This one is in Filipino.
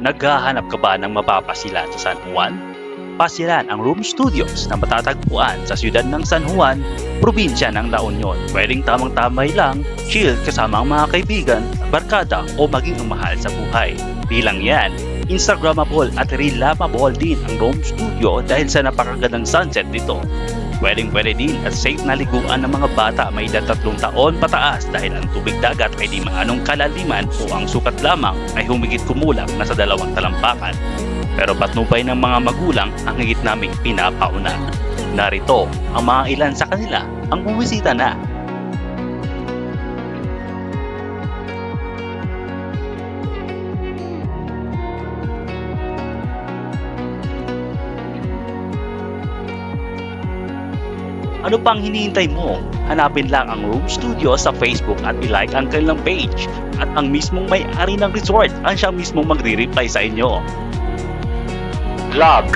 Naghahanap ka ba ng mapapasilan sa San Juan? Pasilan ang Room Studios na matatagpuan sa siyudad ng San Juan, probinsya ng La Union. Pwedeng tamang-tamay lang, chill kasama ang mga kaibigan, barkada o maging ang mahal sa buhay. Bilang yan, Instagrammable at Reelable din ang Room Studio dahil sa napakagandang sunset nito. Pwedeng-pwede din at safe na liguan ng mga bata may edad 3 taon pataas dahil ang tubig dagat ay di maanong kalaliman o ang sukat lamang ay humigit kumulang na sa 2 talampakan. Pero patnubay ng mga magulang ang higit naming pinapauna. Narito ang mga ilan sa kanila ang bumisita na. Ano pang hinihintay mo? Hanapin lang ang Room Studio sa Facebook at i-like ang kanilang page. At ang mismong may-ari ng resort ang siya mismong magre-reply sa inyo. Love.